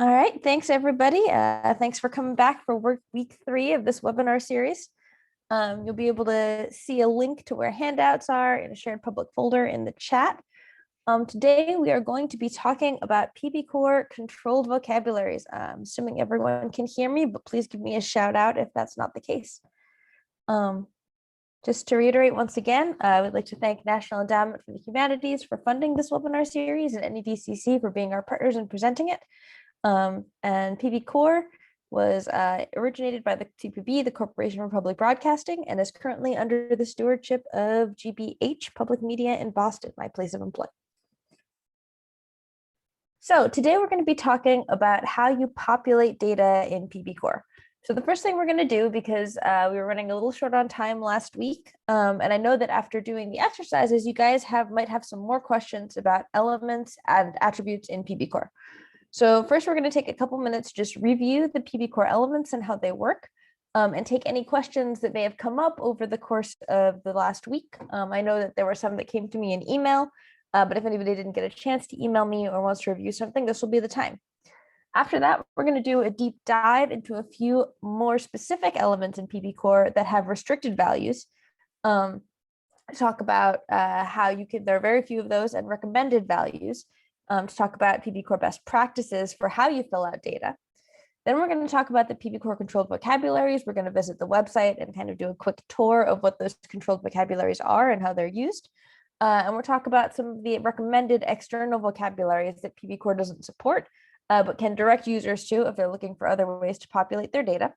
All right, thanks everybody. Thanks for coming back for week 3 of this webinar. Thanks for coming back for week 3 of this webinar series. You'll be able to see a link to where handouts are in a shared public folder in the chat. Today we are going to be talking about PBCore controlled vocabularies. I'm assuming everyone can hear me, but please give me a shout out if that's not the case. Just to reiterate once again, I would like to thank National Endowment for the Humanities for funding this webinar series and NEDCC for being our partners in presenting it. And PBCore was originated by the CPB, the Corporation for Public Broadcasting, and is currently under the stewardship of GBH Public Media in Boston, my place of employment. So today we're going to be talking about how you populate data in PBCore. So the first thing we're going to do, because we were running a little short on time last week, and I know that after doing the exercises, you guys might have some more questions about elements and attributes in PBCore. So first, we're going to take a couple minutes, just review the PBCore elements and how they work, and take any questions that may have come up over the course of the last week. I know that there were some that came to me in email, but if anybody didn't get a chance to email me or wants to review something, this will be the time. After that, we're going to do a deep dive into a few more specific elements in PBCore that have restricted values. Talk about how there are very few of those, and recommended values. To talk about PBCore best practices for how you fill out data. Then we're going to talk about the PBCore controlled vocabularies. We're going to visit the website and kind of do a quick tour of what those controlled vocabularies are and how they're used. And we'll talk about some of the recommended external vocabularies that PBCore doesn't support, but can direct users to if they're looking for other ways to populate their data.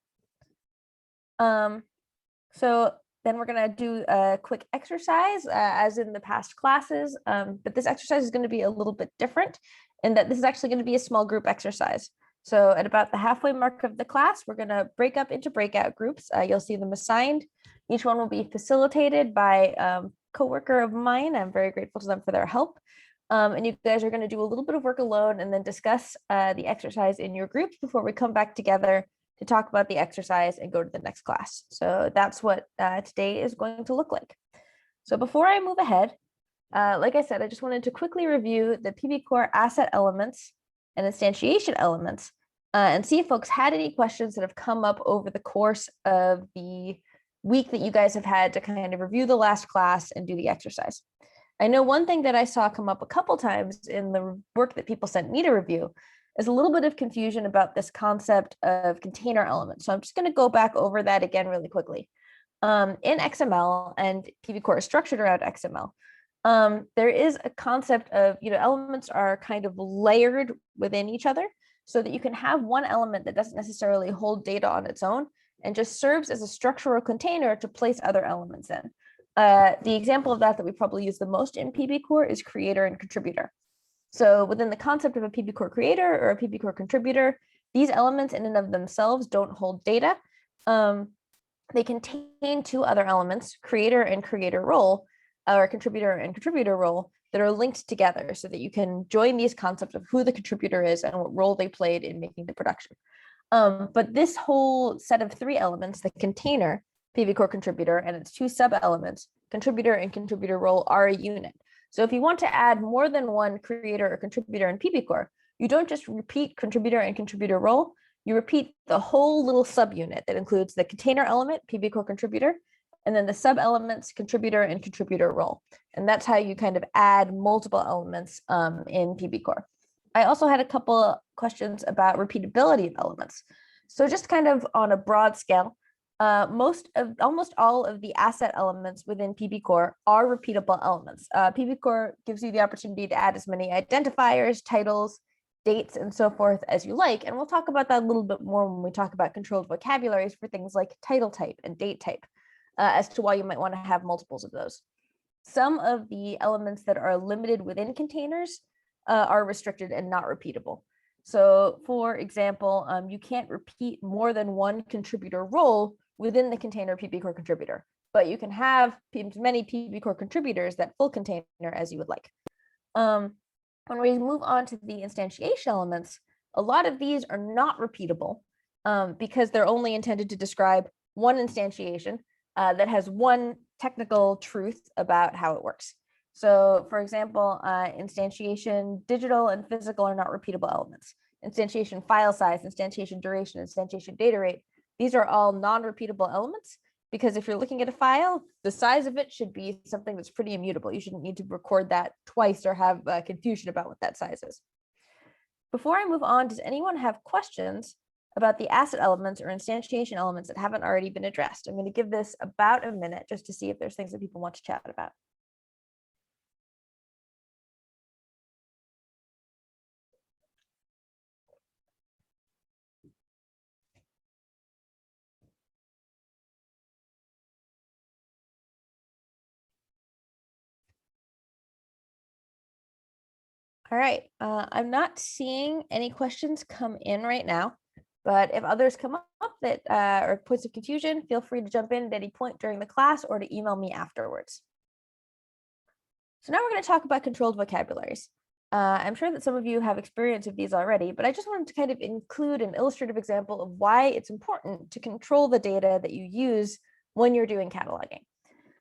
So then we're going to do a quick exercise as in the past classes, but this exercise is going to be a little bit different in that this is actually going to be a small group exercise. So at about the halfway mark of the class, we're going to break up into breakout groups. You'll see them assigned. Each one will be facilitated by a coworker of mine. I'm very grateful to them for their help. And you guys are going to do a little bit of work alone and then discuss the exercise in your groups before we come back together to talk about the exercise and go to the next class. So that's what today is going to look like. So before I move ahead, like I said, I just wanted to quickly review the PBCore asset elements and instantiation elements and see if folks had any questions that have come up over the course of the week that you guys have had to kind of review the last class and do the exercise. I know one thing that I saw come up a couple times in the work that people sent me to review is a little bit of confusion about this concept of container elements. So I'm just going to go back over that again really quickly. In XML, and PBCore is structured around XML, there is a concept of, elements are kind of layered within each other so that you can have one element that doesn't necessarily hold data on its own and just serves as a structural container to place other elements in. The example of that we probably use the most in PBCore is creator and contributor. So within the concept of a PBCore creator or a PBCore contributor, these elements in and of themselves don't hold data. They contain two other elements, creator and creator role, or contributor and contributor role, that are linked together so that you can join these concepts of who the contributor is and what role they played in making the production. But this whole set of three elements, the container, PBCore contributor, and its two sub-elements, contributor and contributor role, are a unit. So if you want to add more than one creator or contributor in PBCore, you don't just repeat contributor and contributor role, you repeat the whole little subunit that includes the container element, PBCore contributor, and then the sub-elements, contributor and contributor role. And that's how you kind of add multiple elements in PBCore. I also had a couple questions about repeatability of elements. So just kind of on a broad scale, almost all of the asset elements within PBCore are repeatable elements. PBCore gives you the opportunity to add as many identifiers, titles, dates, and so forth as you like. And we'll talk about that a little bit more when we talk about controlled vocabularies for things like title type and date type, as to why you might want to have multiples of those. Some of the elements that are limited within containers are restricted and not repeatable. So for example, you can't repeat more than one contributor role within the container PBCore contributor, but you can have many PBCore contributors that full container as you would like. When we move on to the instantiation elements, a lot of these are not repeatable because they're only intended to describe one instantiation that has one technical truth about how it works. So for example, instantiation digital and physical are not repeatable elements. instantiation file size, instantiation duration, instantiation data rate. These are all non-repeatable elements, because if you're looking at a file, the size of it should be something that's pretty immutable. You shouldn't need to record that twice or have confusion about what that size is. Before I move on, does anyone have questions about the asset elements or instantiation elements that haven't already been addressed? I'm going to give this about a minute just to see if there's things that people want to chat about. All right, I'm not seeing any questions come in right now, but if others come up that or points of confusion, feel free to jump in at any point during the class or to email me afterwards. So now we're going to talk about controlled vocabularies. I'm sure that some of you have experience of these already, but I just wanted to kind of include an illustrative example of why it's important to control the data that you use when you're doing cataloging.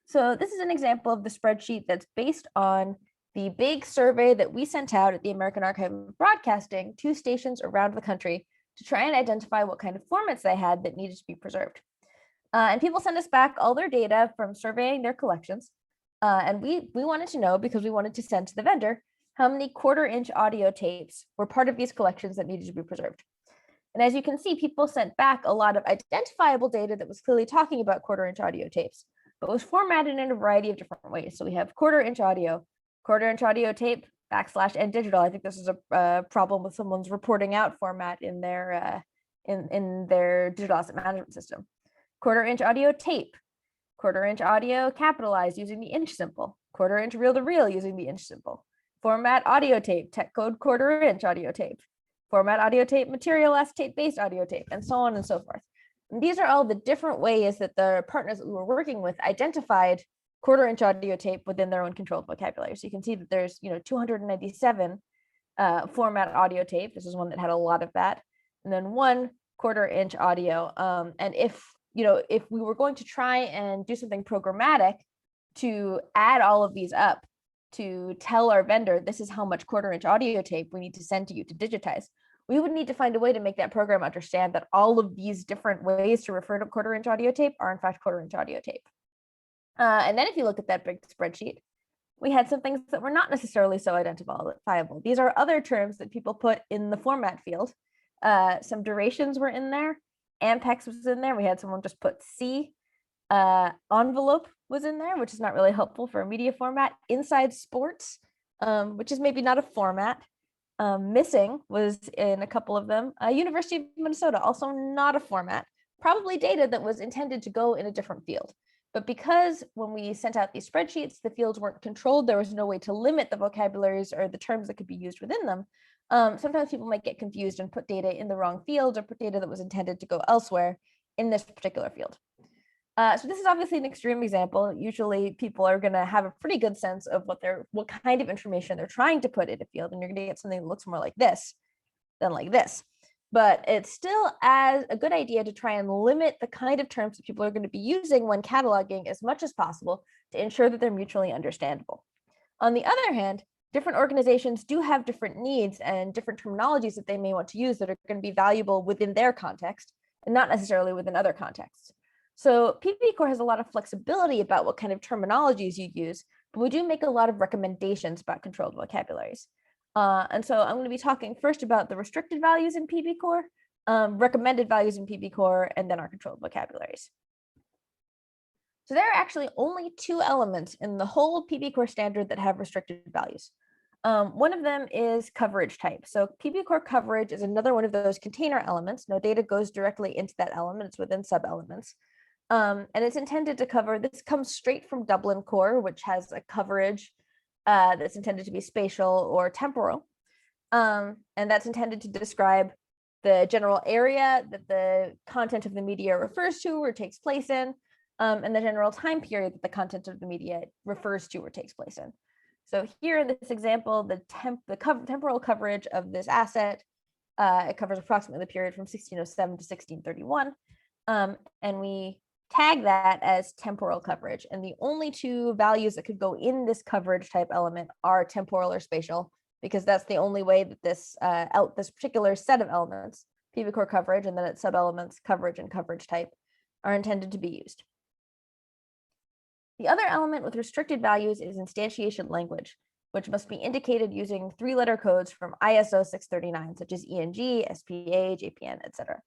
So this is an example of the spreadsheet that's based on the big survey that we sent out at the American Archive of Broadcasting to stations around the country to try and identify what kind of formats they had that needed to be preserved. And people sent us back all their data from surveying their collections. And we wanted to know, because we wanted to send to the vendor, how many quarter-inch audio tapes were part of these collections that needed to be preserved. And as you can see, people sent back a lot of identifiable data that was clearly talking about quarter-inch audio tapes, but was formatted in a variety of different ways. So we have quarter-inch audio tape, /n digital. I think this is a problem with someone's reporting out format in their digital asset management system. Quarter-inch audio tape, quarter-inch audio capitalized using the inch symbol, quarter-inch reel-to-reel using the inch symbol, format audio tape, tech code quarter-inch audio tape, format audio tape, material acetate-based audio tape, and so on and so forth. And these are all the different ways that the partners that we were working with identified quarter-inch audio tape within their own controlled vocabulary. So you can see that there's 297 format audio tape. This is one that had a lot of that, and then one quarter-inch audio. And if we were going to try and do something programmatic to add all of these up to tell our vendor this is how much quarter-inch audio tape we need to send to you to digitize, we would need to find a way to make that program understand that all of these different ways to refer to quarter-inch audio tape are in fact quarter-inch audio tape. And then if you look at that big spreadsheet, we had some things that were not necessarily so identifiable. These are other terms that people put in the format field. Some durations were in there. Ampex was in there. We had someone just put C. Envelope was in there, which is not really helpful for a media format. Inside sports, which is maybe not a format. Missing was in a couple of them. University of Minnesota, also not a format. Probably data that was intended to go in a different field. But because when we sent out these spreadsheets, the fields weren't controlled, there was no way to limit the vocabularies or the terms that could be used within them. Sometimes people might get confused and put data in the wrong field or put data that was intended to go elsewhere in this particular field. So this is obviously an extreme example. Usually people are going to have a pretty good sense of what kind of information they're trying to put in a field, and you're going to get something that looks more like this than like this. But it's still a good idea to try and limit the kind of terms that people are going to be using when cataloging as much as possible to ensure that they're mutually understandable. On the other hand, different organizations do have different needs and different terminologies that they may want to use that are going to be valuable within their context and not necessarily within other contexts. So PBCore has a lot of flexibility about what kind of terminologies you use, but we do make a lot of recommendations about controlled vocabularies. And so I'm going to be talking first about the restricted values in PBCore, recommended values in PBCore, and then our controlled vocabularies. So there are actually only two elements in the whole PBCore standard that have restricted values. One of them is coverage type. So PBCore coverage is another one of those container elements. No data goes directly into that element, it's within sub-elements. And it's intended to cover, this comes straight from Dublin Core, which has a coverage that's intended to be spatial or temporal. And that's intended to describe the general area that the content of the media refers to or takes place in, and the general time period that the content of the media refers to or takes place in. So here in this example, the temporal coverage of this asset, it covers approximately the period from 1607 to 1631. And we tag that as temporal coverage. And the only two values that could go in this coverage type element are temporal or spatial, because that's the only way that this this particular set of elements, PBCore coverage and then its sub-elements coverage and coverage type, are intended to be used. The other element with restricted values is instantiation language, which must be indicated using 3-letter codes from ISO 639, such as ENG, SPA, JPN, etc.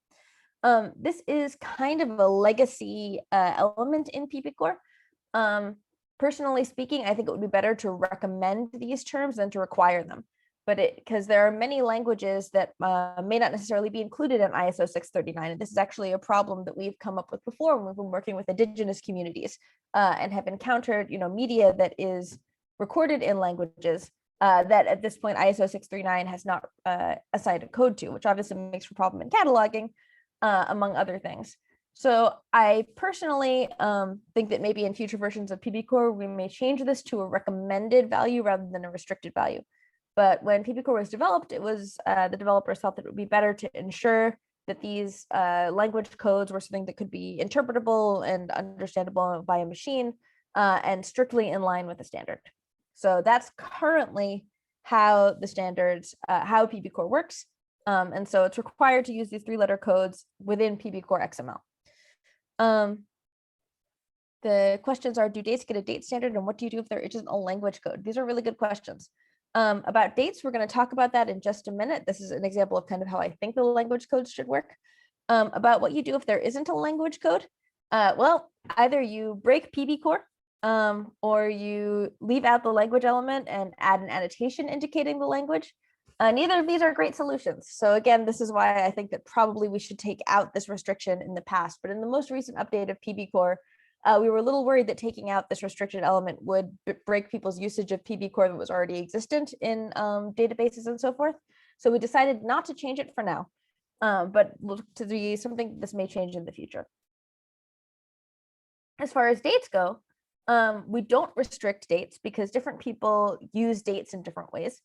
This is kind of a legacy element in PBCore. Personally speaking, I think it would be better to recommend these terms than to require them, but because there are many languages that may not necessarily be included in ISO 639, and this is actually a problem that we've come up with before when we've been working with indigenous communities and have encountered, media that is recorded in languages that at this point ISO 639 has not assigned a code to, which obviously makes for a problem in cataloging, among other things. So I personally think that maybe in future versions of PBCore, we may change this to a recommended value rather than a restricted value. But when PBCore was developed, it was the developers thought that it would be better to ensure that these language codes were something that could be interpretable and understandable by a machine and strictly in line with the standard. So that's currently how the standards, how PBCore works. And so it's required to use these 3-letter codes within PBCore XML. The questions are, do dates get a date standard, and what do you do if there isn't a language code? These are really good questions. About dates, we're going to talk about that in just a minute. This is an example of kind of how I think the language codes should work. About what you do if there isn't a language code, well, either you break PBCore or you leave out the language element and add an annotation indicating the language. Neither of these are great solutions. So again, this is why I think that probably we should take out this restriction in the past. But in the most recent update of PBCore, we were a little worried that taking out this restricted element would break people's usage of PBCore that was already existent in databases and so forth. So we decided not to change it for now, but to be something this may change in the future. As far as dates go, we don't restrict dates because different people use dates in different ways.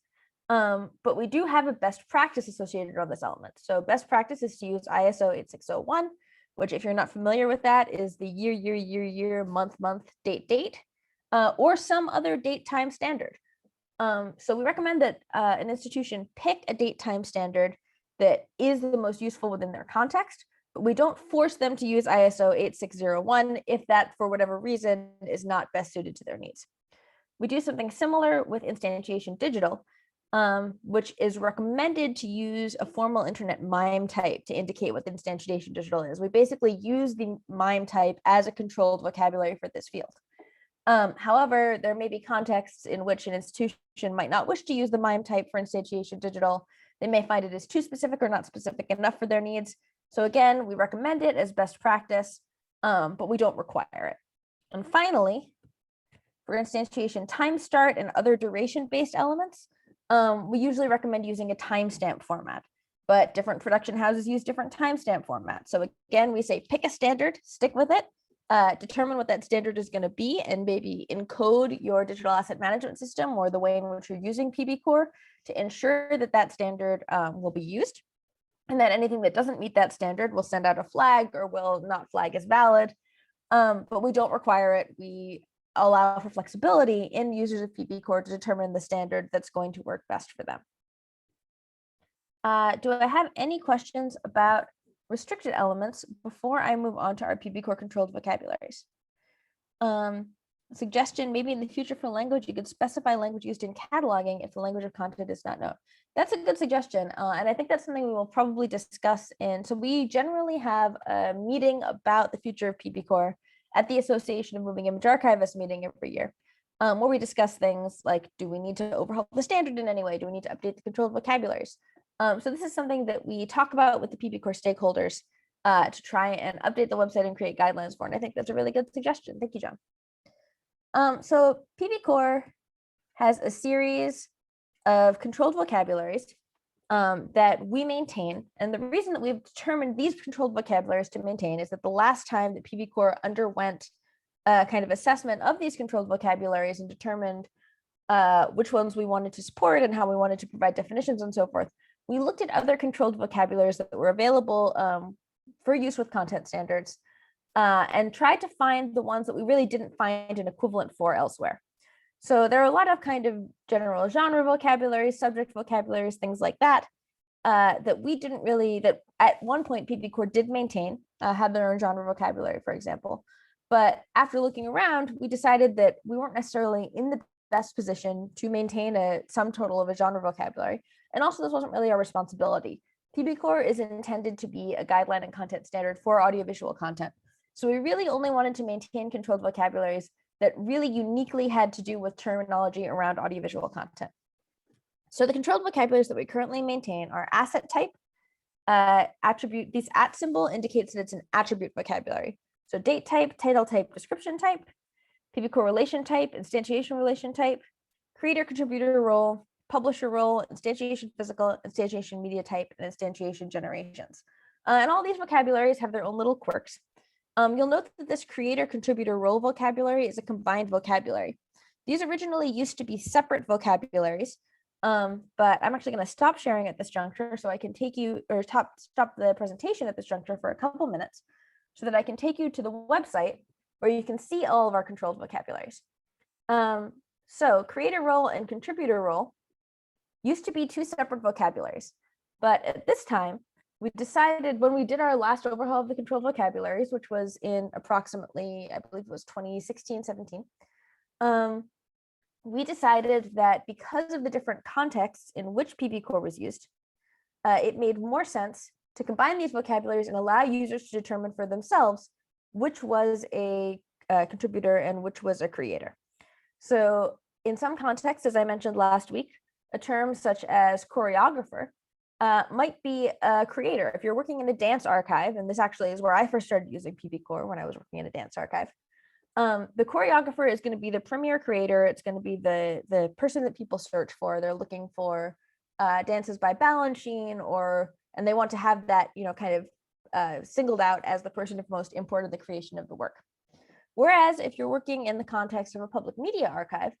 But we do have a best practice associated on this element. So best practice is to use ISO 8601, which, if you're not familiar with that, is the year, month, date, or some other date time standard. So we recommend that an institution pick a date time standard that is the most useful within their context, but we don't force them to use ISO 8601 if that, for whatever reason, is not best suited to their needs. We do something similar with Instantiation Digital, which is recommended to use a formal internet MIME type to indicate what the Instantiation Digital is. We basically use the MIME type as a controlled vocabulary for this field. However, there may be contexts in which an institution might not wish to use the MIME type for Instantiation Digital. They may find it as too specific or not specific enough for their needs. So again, we recommend it as best practice, but we don't require it. And finally, for instantiation time start and other duration-based elements, we usually recommend using a timestamp format, but different production houses use different timestamp formats. So again, we say pick a standard, stick with it, determine what that standard is going to be, and maybe encode your digital asset management system or the way in which you're using PBCore to ensure that that standard will be used. And that anything that doesn't meet that standard will send out a flag or will not flag as valid. But we don't require it. We allow for flexibility in users of PBCore to determine the standard that's going to work best for them. Do I have any questions about restricted elements before I move on to our PBCore controlled vocabularies? Suggestion, maybe in the future for language, you could specify language used in cataloging if the language of content is not known. That's a good suggestion. And I think that's something we will probably discuss. And so we generally have a meeting about the future of PBCore at the Association of Moving Image Archivists meeting every year, where we discuss things like, do we need to overhaul the standard in any way? Do we need to update the controlled vocabularies? So this is something that we talk about with the PBCore stakeholders to try and update the website and create guidelines for. And I think that's a really good suggestion. Thank you, John. So PBCore has a series of controlled vocabularies that we maintain. And the reason that we've determined these controlled vocabularies to maintain is that the last time that PBCore underwent a kind of assessment of these controlled vocabularies and determined which ones we wanted to support and how we wanted to provide definitions and so forth, we looked at other controlled vocabularies that were available for use with content standards and tried to find the ones that we really didn't find an equivalent for elsewhere. So there are a lot of kind of general genre vocabularies, subject vocabularies, things like that, that we didn't really, that at one point PBCore did maintain, had their own genre vocabulary, for example. But after looking around, we decided that we weren't necessarily in the best position to maintain a sum total of a genre vocabulary. And also this wasn't really our responsibility. PBCore is intended to be a guideline and content standard for audiovisual content. So we really only wanted to maintain controlled vocabularies that really uniquely had to do with terminology around audiovisual content. So the controlled vocabularies that we currently maintain are asset type, attribute. This at symbol indicates that it's an attribute vocabulary. So date type, title type, description type, PBCore relation type, instantiation relation type, creator contributor role, publisher role, instantiation physical, instantiation media type, and instantiation generations. And all these vocabularies have their own little quirks. You'll note that this creator contributor role vocabulary is a combined vocabulary. These originally used to be separate vocabularies, but I'm actually going to stop sharing at this juncture so I can take you, or stop the presentation at this juncture for a couple minutes so that I can take you to the website where you can see all of our controlled vocabularies. So creator role and contributor role used to be two separate vocabularies, but at this time, we decided when we did our last overhaul of the controlled vocabularies, which was in approximately, I believe it was 2016, 17, we decided that because of the different contexts in which PBCore was used, it made more sense to combine these vocabularies and allow users to determine for themselves which was a contributor and which was a creator. So in some contexts, as I mentioned last week, a term such as choreographer might be a creator. If you're working in a dance archive, and this actually is where I first started using PBCore when I was working in a dance archive, the choreographer is going to be the premier creator. It's going to be the person that people search for. They're looking for dances by Balanchine, and they want to have that, kind of singled out as the person of most import in the creation of the work. Whereas if you're working in the context of a public media archive,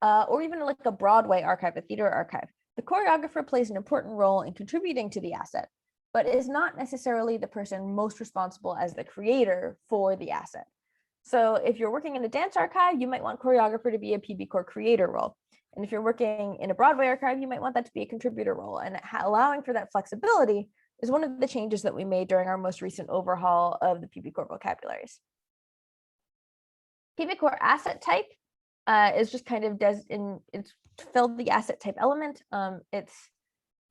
or even like a Broadway archive, a theater archive, the choreographer plays an important role in contributing to the asset, but is not necessarily the person most responsible as the creator for the asset. So if you're working in a dance archive, you might want choreographer to be a PBCore creator role. And if you're working in a Broadway archive, you might want that to be a contributor role. And allowing for that flexibility is one of the changes that we made during our most recent overhaul of the PBCore vocabularies. PBCore asset type is just kind of it's to fill the asset type element. It's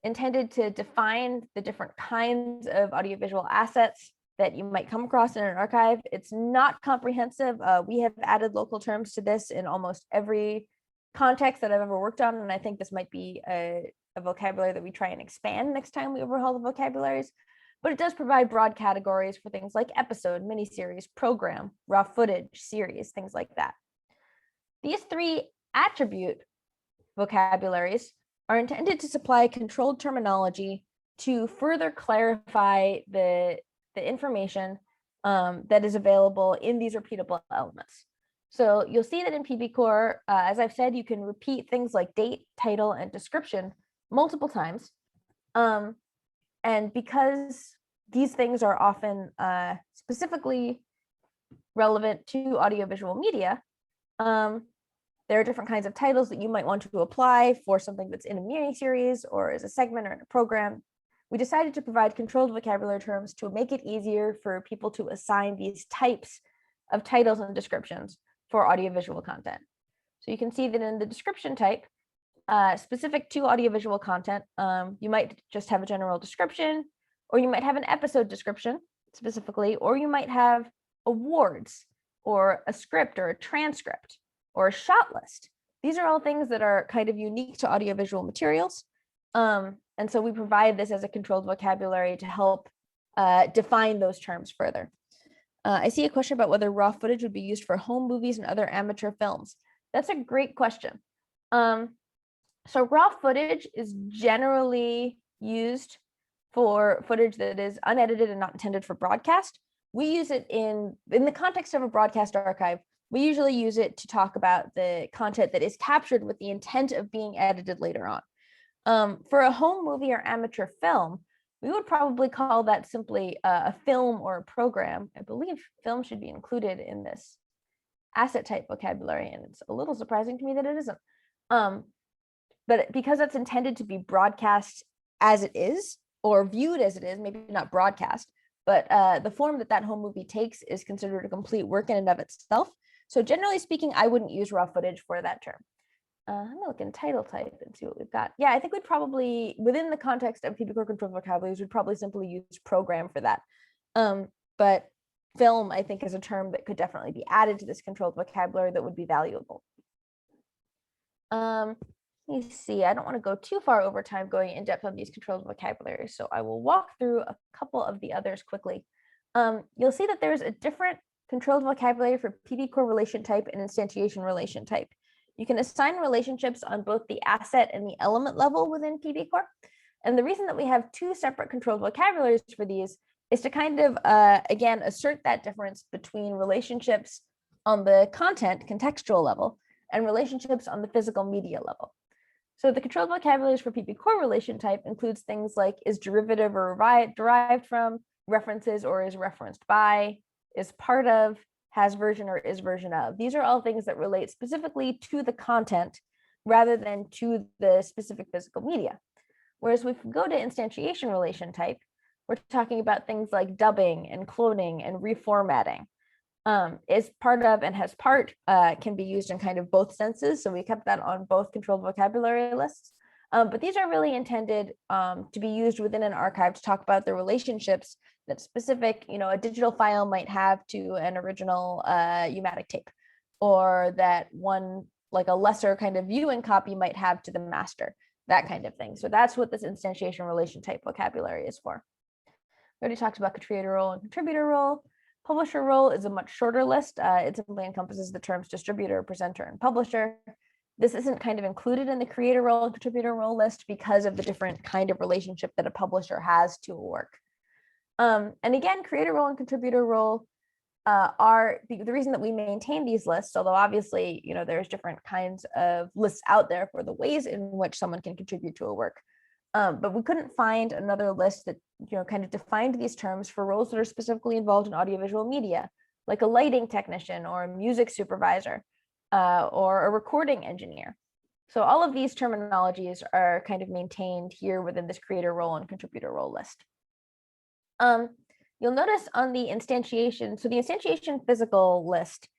intended to define the different kinds of audiovisual assets that you might come across in an archive. It's not comprehensive. We have added local terms to this in almost every context that I've ever worked on, and I think this might be a vocabulary that we try and expand next time we overhaul the vocabularies. But it does provide broad categories for things like episode, miniseries, program, raw footage, series, things like that. These three attribute vocabularies are intended to supply controlled terminology to further clarify the information that is available in these repeatable elements. So you'll see that in PBCore, as I've said, you can repeat things like date, title, and description multiple times. And because these things are often specifically relevant to audiovisual media, there are different kinds of titles that you might want to apply for something that's in a mini-series or as a segment or in a program. We decided to provide controlled vocabulary terms to make it easier for people to assign these types of titles and descriptions for audiovisual content. So you can see that in the description type, specific to audiovisual content, you might just have a general description, or you might have an episode description specifically, or you might have awards, or a script, or a transcript, or a shot list. These are all things that are kind of unique to audiovisual materials. And so we provide this as a controlled vocabulary to help define those terms further. I see a question about whether raw footage would be used for home movies and other amateur films. That's a great question. So raw footage is generally used for footage that is unedited and not intended for broadcast. We use it in the context of a broadcast archive. We usually use it to talk about the content that is captured with the intent of being edited later on. For a home movie or amateur film, we would probably call that simply a film or a program. I believe film should be included in this asset type vocabulary, and it's a little surprising to me that it isn't. But because it's intended to be broadcast as it is, or viewed as it is, maybe not broadcast, but the form that home movie takes is considered a complete work in and of itself. So generally speaking, I wouldn't use raw footage for that term. I'm gonna look in title type and see what we've got. Yeah, I think we'd probably, within the context of PBCore controlled vocabularies, we'd probably simply use program for that. But film, I think, is a term that could definitely be added to this controlled vocabulary that would be valuable. Let me see, I don't want to go too far over time going in depth on these controlled vocabularies, so I will walk through a couple of the others quickly. You'll see that there's a different controlled vocabulary for PBCore relation type and instantiation relation type. You can assign relationships on both the asset and the element level within PBCore. And the reason that we have two separate controlled vocabularies for these is to kind of, again, assert that difference between relationships on the content, contextual level, and relationships on the physical media level. So the controlled vocabularies for PBCore relation type includes things like is derivative or derived from, references or is referenced by, is part of, has version or is version of. These are all things that relate specifically to the content rather than to the specific physical media. Whereas if we go to instantiation relation type, we're talking about things like dubbing and cloning and reformatting. Is part of and has part can be used in kind of both senses. So we kept that on both controlled vocabulary lists. But these are really intended to be used within an archive to talk about the relationships that specific, a digital file might have to an original U-matic tape, or that one, like a lesser kind of viewing copy might have to the master, that kind of thing. So that's what this instantiation relation type vocabulary is for. We already talked about creator role and contributor role. Publisher role is a much shorter list. It simply encompasses the terms distributor, presenter, and publisher. This isn't kind of included in the creator role and contributor role list because of the different kind of relationship that a publisher has to a work. And again, creator role and contributor role are the reason that we maintain these lists, although obviously, there's different kinds of lists out there for the ways in which someone can contribute to a work. But we couldn't find another list that, kind of defined these terms for roles that are specifically involved in audiovisual media, like a lighting technician or a music supervisor or a recording engineer. So all of these terminologies are kind of maintained here within this creator role and contributor role list. You'll notice on the instantiation, so the instantiation physical list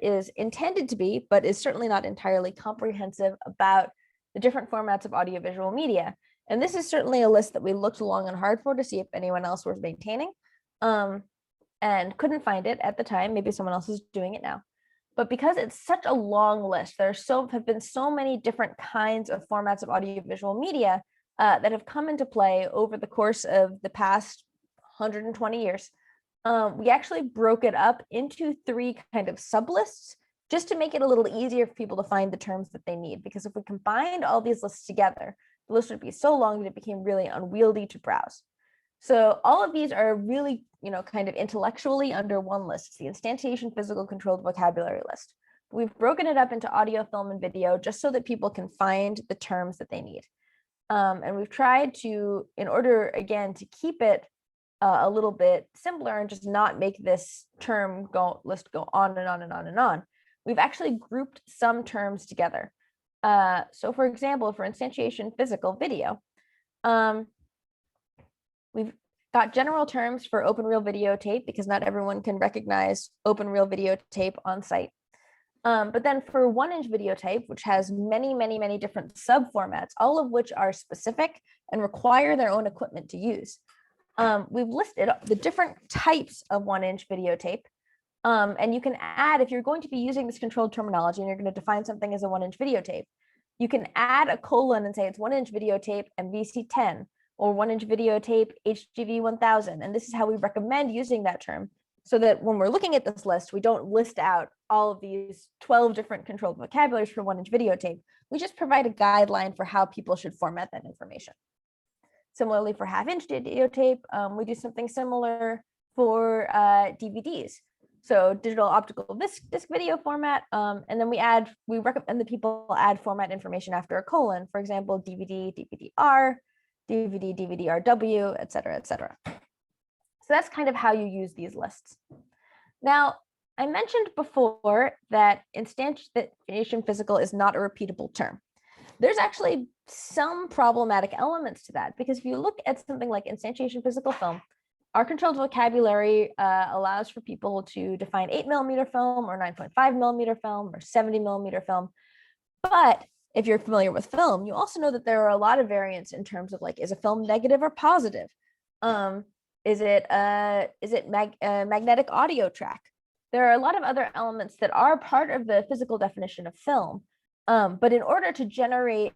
is intended to be, but is certainly not entirely comprehensive about the different formats of audiovisual media. And this is certainly a list that we looked long and hard for to see if anyone else was maintaining and couldn't find it at the time. Maybe someone else is doing it now. But because it's such a long list, there have been so many different kinds of formats of audiovisual media that have come into play over the course of the past 120 years. We actually broke it up into 3 kind of sublists just to make it a little easier for people to find the terms that they need. Because if we combined all these lists together, the list would be so long that it became really unwieldy to browse. So all of these are really, kind of intellectually under one list. It's the Instantiation Physical Controlled Vocabulary list. We've broken it up into audio, film, and video just so that people can find the terms that they need. And we've tried to, in order, again, to keep it a little bit simpler and just not make this list go on and on and on and on, we've actually grouped some terms together. So for example, for instantiation physical video, we've got general terms for open reel videotape because not everyone can recognize open reel videotape on site. But then for 1-inch videotape, which has many, many, many different subformats, all of which are specific and require their own equipment to use. We've listed the different types of 1-inch videotape. And you can add, if you're going to be using this controlled terminology and you're going to define something as a 1-inch videotape, you can add a colon and say it's 1-inch videotape MVC10 or 1-inch videotape HGV 1000. And this is how we recommend using that term, so that when we're looking at this list, we don't list out all of these 12 different controlled vocabularies for 1-inch videotape. We just provide a guideline for how people should format that information. Similarly, for half-inch videotape, we do something similar for DVDs. So digital optical disc video format, and then we recommend that people add format information after a colon, for example, DVD, DVD-R, DVD, DVD-RW, et cetera, et cetera. So that's kind of how you use these lists. Now, I mentioned before that instantiation physical is not a repeatable term. There's actually some problematic elements to that, because if you look at something like instantiation physical film, our controlled vocabulary allows for people to define 8mm film or 9.5mm film or 70mm film. But if you're familiar with film, you also know that there are a lot of variants in terms of like, is a film negative or positive? Is it magnetic audio track? There are a lot of other elements that are part of the physical definition of film. But in order to generate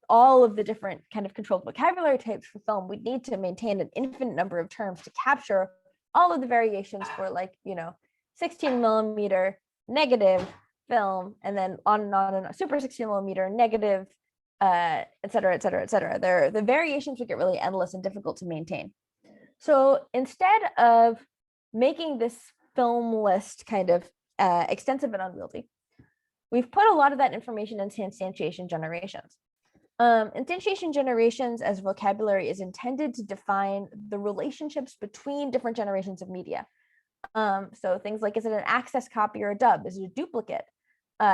all of the different kind of controlled vocabulary types for film, we need to maintain an infinite number of terms to capture all of the variations for, like, 16mm negative film, and then on and on, and super 16mm negative, et cetera, et cetera, et cetera. The variations would get really endless and difficult to maintain. So instead of making this film list kind of extensive and unwieldy, we've put a lot of that information into instantiation generations. Instantiation generations as vocabulary is intended to define the relationships between different generations of media. So things like, is it an access copy or a dub? Is it a duplicate?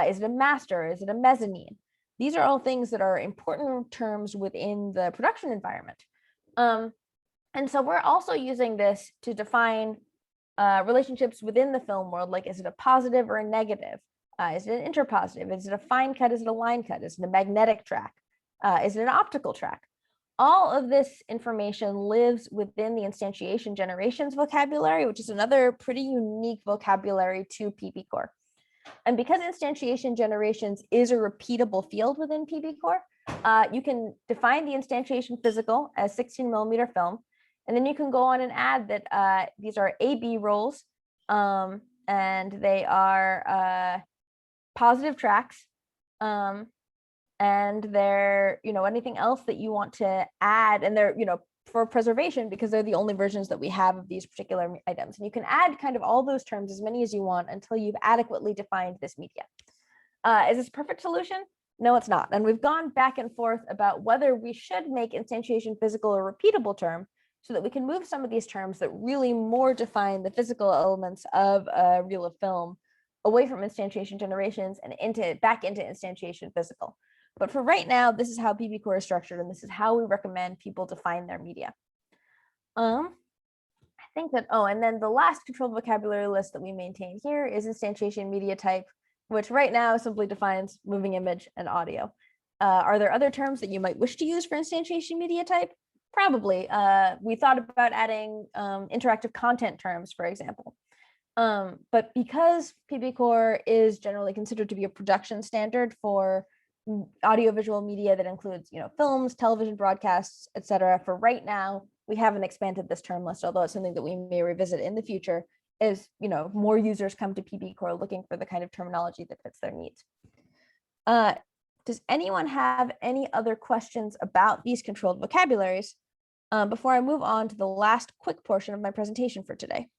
Is it a master? Is it a mezzanine? These are all things that are important terms within the production environment. And so we're also using this to define relationships within the film world, like, is it a positive or a negative? Is it an interpositive? Is it a fine cut? Is it a line cut? Is it a magnetic track? Is it an optical track? All of this information lives within the instantiation generations vocabulary, which is another pretty unique vocabulary to PBCore. And because instantiation generations is a repeatable field within PBCore, you can define the instantiation physical as 16mm film, and then you can go on and add that these are AB roles, and they are positive tracks, and they're, anything else that you want to add, and they're, for preservation, because they're the only versions that we have of these particular items. And you can add kind of all those terms, as many as you want, until you've adequately defined this media. Is this a perfect solution? No, it's not. And we've gone back and forth about whether we should make instantiation physical a repeatable term, so that we can move some of these terms that really more define the physical elements of a reel of film away from instantiation generations and back into instantiation physical. But for right now, this is how PBCore is structured, and this is how we recommend people define their media. I think that, and then the last controlled vocabulary list that we maintain here is instantiation media type, which right now simply defines moving image and audio. Are there other terms that you might wish to use for instantiation media type? Probably. We thought about adding interactive content terms, for example. But because PBCore is generally considered to be a production standard for audiovisual media that includes, films, television broadcasts, etc., for right now, we haven't expanded this term list, although it's something that we may revisit in the future as, more users come to PBCore looking for the kind of terminology that fits their needs. Does anyone have any other questions about these controlled vocabularies before I move on to the last quick portion of my presentation for today?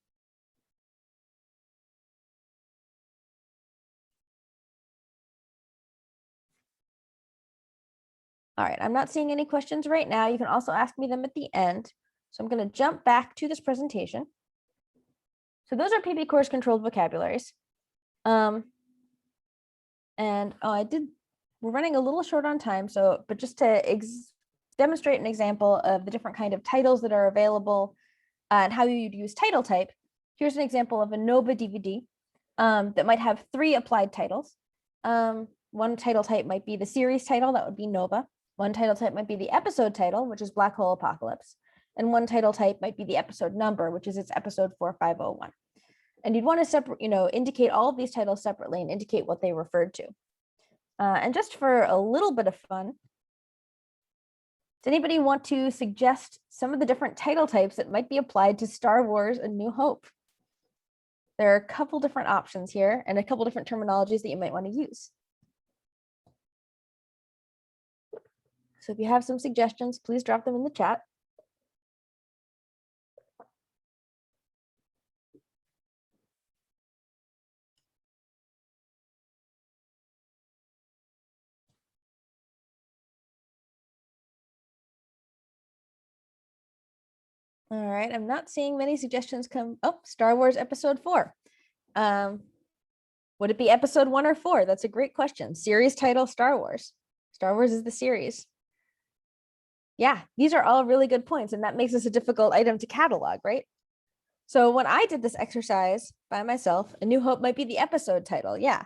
All right, I'm not seeing any questions right now. You can also ask me them at the end. So I'm going to jump back to this presentation. So those are PBCore's controlled vocabularies. And we're running a little short on time. But just to demonstrate an example of the different kind of titles that are available and how you'd use title type, here's an example of a Nova DVD that might have 3 applied titles. One title type might be the series title, that would be Nova. One title type might be the episode title, which is Black Hole Apocalypse. And one title type might be the episode number, which is its episode 4501. And you'd want to indicate all of these titles separately and indicate what they referred to. And just for a little bit of fun, does anybody want to suggest some of the different title types that might be applied to Star Wars: A New Hope? There are a couple different options here and a couple different terminologies that you might want to use. So if you have some suggestions, please drop them in the chat. All right, I'm not seeing many suggestions come. Oh, Star Wars Episode 4. Would it be episode 1 or 4? That's a great question. Series title, Star Wars. Star Wars is the series. Yeah, these are all really good points, and that makes this a difficult item to catalog, right? So when I did this exercise by myself, A New Hope might be the episode title. Yeah.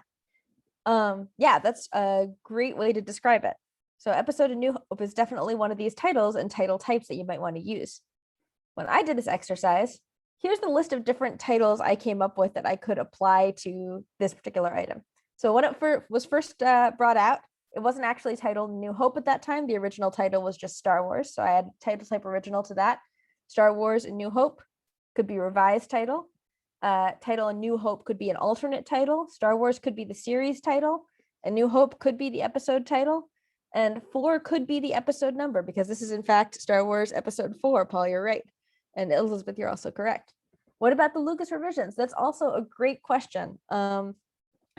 Yeah, that's a great way to describe it. So episode A New Hope is definitely one of these titles and title types that you might want to use. When I did this exercise, here's the list of different titles I came up with that I could apply to this particular item. So when it was first brought out, it wasn't actually titled New Hope at that time. The original title was just Star Wars. So I had title type original to that. Star Wars A New Hope could be revised title. Title A New Hope could be an alternate title. Star Wars could be the series title. A New Hope could be the episode title. And 4 could be the episode number, because this is in fact Star Wars episode 4. Paul, you're right. And Elizabeth, you're also correct. What about the Lucas revisions? That's also a great question. And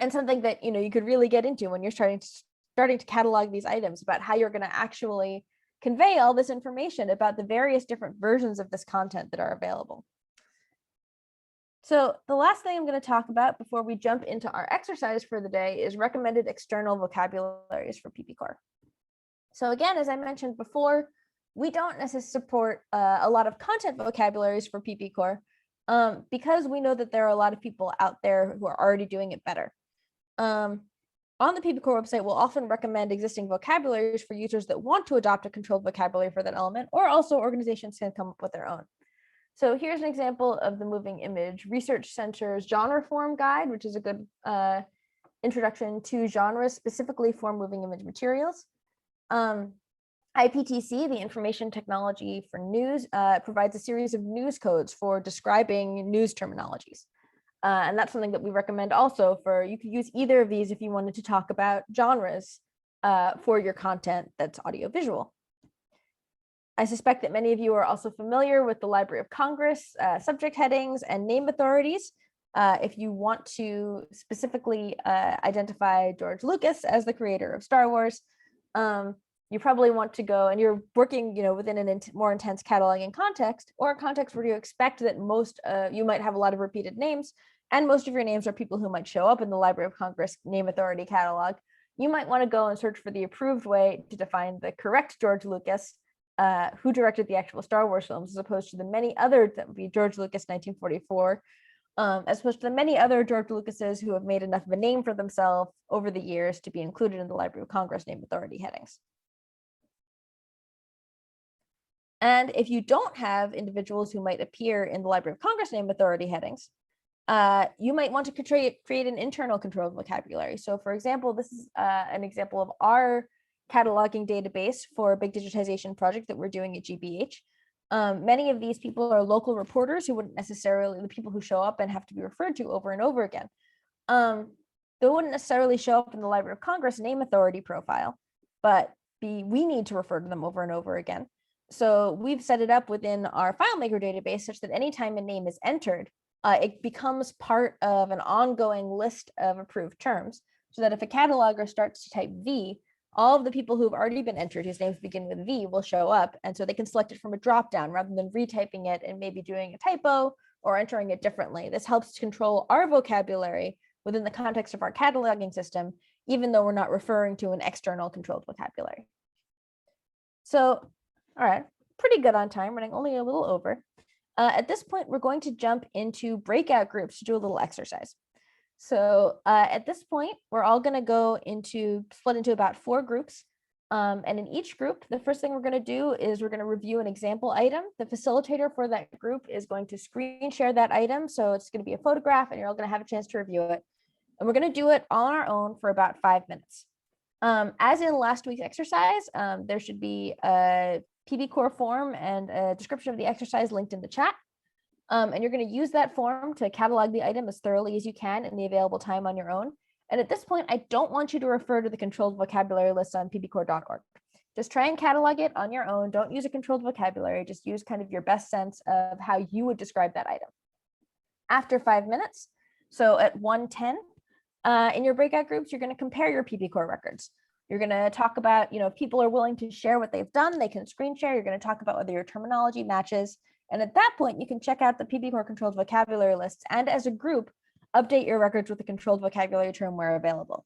something that you could really get into when you're starting to catalog these items, about how you're going to actually convey all this information about the various different versions of this content that are available. So the last thing I'm going to talk about before we jump into our exercise for the day is recommended external vocabularies for PBCore. So again, as I mentioned before, we don't necessarily support a lot of content vocabularies for PBCore because we know that there are a lot of people out there who are already doing it better. On the PBCore website, we'll often recommend existing vocabularies for users that want to adopt a controlled vocabulary for that element, or also organizations can come up with their own. So here's an example of the Moving Image Research Center's genre form guide, which is a good introduction to genres specifically for moving image materials. IPTC, the Information Technology for News, provides a series of news codes for describing news terminologies. And that's something that we recommend also for, you could use either of these if you wanted to talk about genres for your content that's audiovisual. I suspect that many of you are also familiar with the Library of Congress, subject headings, and name authorities. If you want to specifically identify George Lucas as the creator of Star Wars, you probably want to go, and you're working, within a more intense cataloging context, or a context where you expect that you might have a lot of repeated names, and most of your names are people who might show up in the Library of Congress name authority catalog. You might want to go and search for the approved way to define the correct George Lucas, who directed the actual Star Wars films, as opposed to the many others that would be George Lucas 1944, as opposed to the many other George Lucases who have made enough of a name for themselves over the years to be included in the Library of Congress name authority headings. And if you don't have individuals who might appear in the Library of Congress name authority headings, you might want to create an internal controlled vocabulary. So for example, this is an example of our cataloging database for a big digitization project that we're doing at GBH. Many of these people are local reporters who wouldn't necessarily, the people who show up and have to be referred to over and over again. They wouldn't necessarily show up in the Library of Congress name authority profile, but we need to refer to them over and over again. So we've set it up within our FileMaker database such that anytime a name is entered, it becomes part of an ongoing list of approved terms, so that if a cataloger starts to type V, all of the people who have already been entered, whose names begin with V, will show up. And so they can select it from a dropdown rather than retyping it and maybe doing a typo or entering it differently. This helps to control our vocabulary within the context of our cataloging system, even though we're not referring to an external controlled vocabulary. So, all right, pretty good on time, running only a little over. At this point, we're going to jump into breakout groups to do a little exercise. So at this point, we're all going to go split into about 4 groups. And in each group, the first thing we're going to do is we're going to review an example item. The facilitator for that group is going to screen share that item. So it's going to be a photograph, and you're all going to have a chance to review it. And we're going to do it on our own for about 5 minutes. As in last week's exercise, there should be a PBCore form and a description of the exercise linked in the chat. And you're going to use that form to catalog the item as thoroughly as you can in the available time on your own. And at this point, I don't want you to refer to the controlled vocabulary list on pbcore.org. Just try and catalog it on your own. Don't use a controlled vocabulary. Just use kind of your best sense of how you would describe that item. After 5 minutes, so at 1:10, in your breakout groups, you're going to compare your PBCore records. You're going to talk about, if people are willing to share what they've done, they can screen share. You're going to talk about whether your terminology matches. And at that point, you can check out the PBCore controlled vocabulary lists. And as a group, update your records with a controlled vocabulary term where available.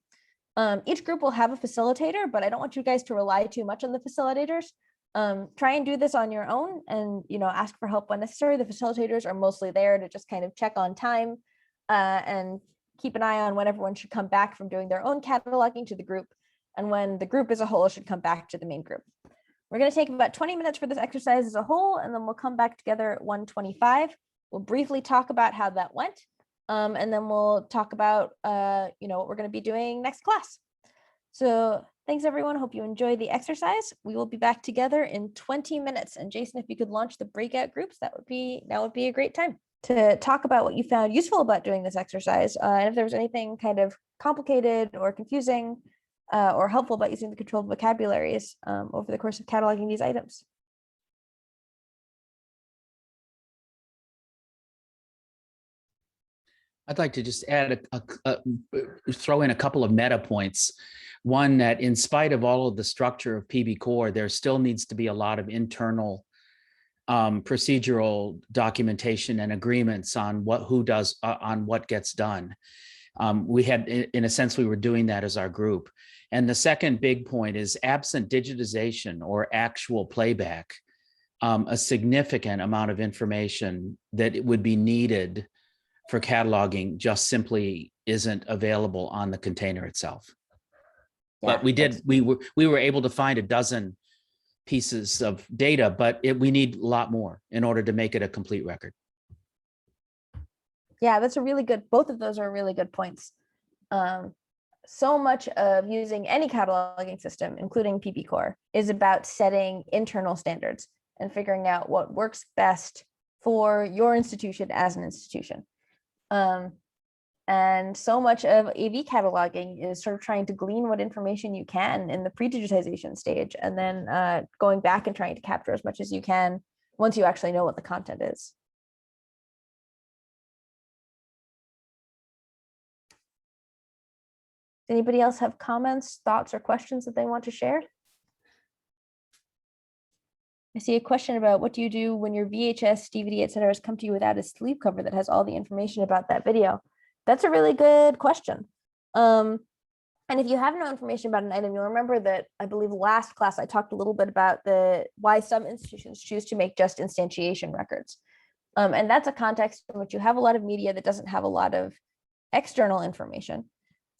Each group will have a facilitator, but I don't want you guys to rely too much on the facilitators. Try and do this on your own and, ask for help when necessary. The facilitators are mostly there to just kind of check on time and keep an eye on when everyone should come back from doing their own cataloging to the group, and when the group as a whole should come back to the main group. We're going to take about 20 minutes for this exercise as a whole, and then we'll come back together at 1:25. We'll briefly talk about how that went, and then we'll talk about what we're going to be doing next class. So thanks, everyone. Hope you enjoyed the exercise. We will be back together in 20 minutes. And Jason, if you could launch the breakout groups, that would be a great time to talk about what you found useful about doing this exercise, and if there was anything kind of complicated or confusing or helpful about using the controlled vocabularies over the course of cataloging these items. I'd like to just add throw in a couple of meta points. One, that in spite of all of the structure of PBCore, there still needs to be a lot of internal procedural documentation and agreements on who does on what gets done. We had, in a sense, we were doing that as our group. And the second big point is, absent digitization or actual playback, a significant amount of information that would be needed for cataloging just simply isn't available on the container itself. Yeah, but we were able to find a dozen pieces of data, but we need a lot more in order to make it a complete record. Yeah, that's a really good, both of those are really good points. So much of using any cataloging system, including PBCore, is about setting internal standards and figuring out what works best for your institution as an institution. And so much of AV cataloging is sort of trying to glean what information you can in the pre-digitization stage, and then going back and trying to capture as much as you can once you actually know what the content is. Anybody else have comments, thoughts, or questions that they want to share? I see a question about, what do you do when your VHS, DVD, etc. has come to you without a sleeve cover that has all the information about that video? That's a really good question. And if you have no information about an item, you'll remember that I believe last class I talked a little bit about why some institutions choose to make just instantiation records. And that's a context in which you have a lot of media that doesn't have a lot of external information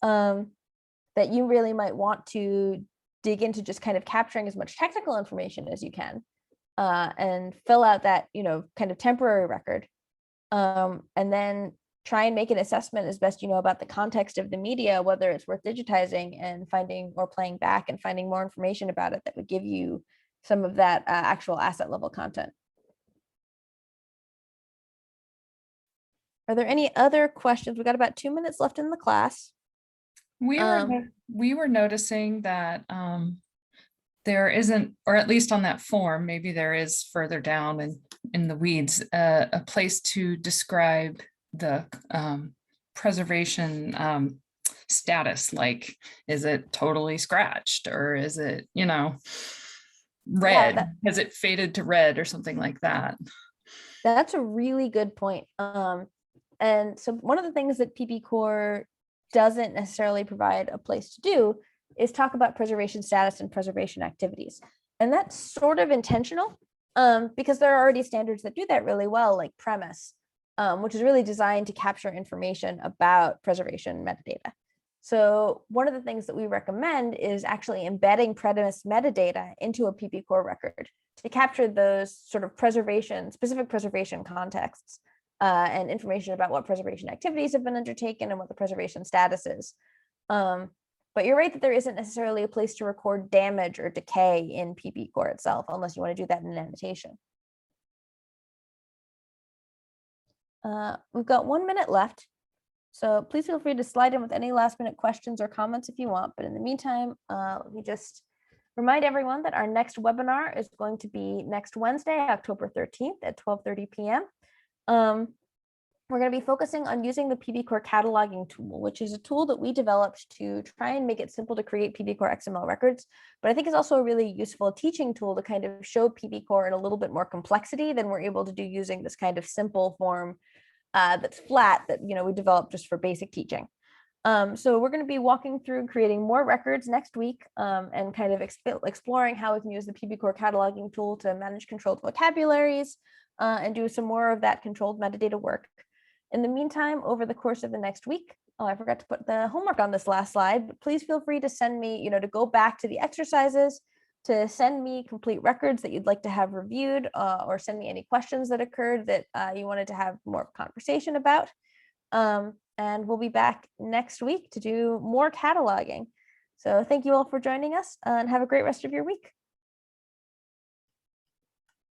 that you really might want to dig into, just kind of capturing as much technical information as you can and fill out that, kind of temporary record. And then try and make an assessment as best you know about the context of the media, whether it's worth digitizing and finding or playing back and finding more information about it that would give you some of that actual asset level content. Are there any other questions? We've got about 2 minutes left in the class. We were noticing that there isn't, or at least on that form, maybe there is further down in the weeds, a place to describe the preservation status, like, is it totally scratched, or is it, red? Yeah, has it faded to red or something like that? That's a really good point. And so one of the things that PBCore doesn't necessarily provide a place to do is talk about preservation status and preservation activities. And that's sort of intentional because there are already standards that do that really well, like premise, which is really designed to capture information about preservation metadata. So one of the things that we recommend is actually embedding premise metadata into a PBCore record to capture those sort of specific preservation contexts and information about what preservation activities have been undertaken and what the preservation status is. But you're right that there isn't necessarily a place to record damage or decay in PBCore itself, unless you want to do that in an annotation. We've got 1 minute left, so please feel free to slide in with any last minute questions or comments if you want. But in the meantime, let me just remind everyone that our next webinar is going to be next Wednesday, October 13th at 12:30 p.m. We're going to be focusing on using the PBCore cataloging tool, which is a tool that we developed to try and make it simple to create PBCore XML records, but I think it's also a really useful teaching tool to kind of show PBCore in a little bit more complexity than we're able to do using this kind of simple form that's flat that we developed just for basic teaching. So we're going to be walking through creating more records next week, and kind of exploring how we can use the PBCore cataloging tool to manage controlled vocabularies, and do some more of that controlled metadata work. In the meantime, over the course of the next week, oh, I forgot to put the homework on this last slide, but please feel free to send me, to go back to the exercises, to send me complete records that you'd like to have reviewed, or send me any questions that occurred that you wanted to have more conversation about. And we'll be back next week to do more cataloging. So thank you all for joining us, and have a great rest of your week.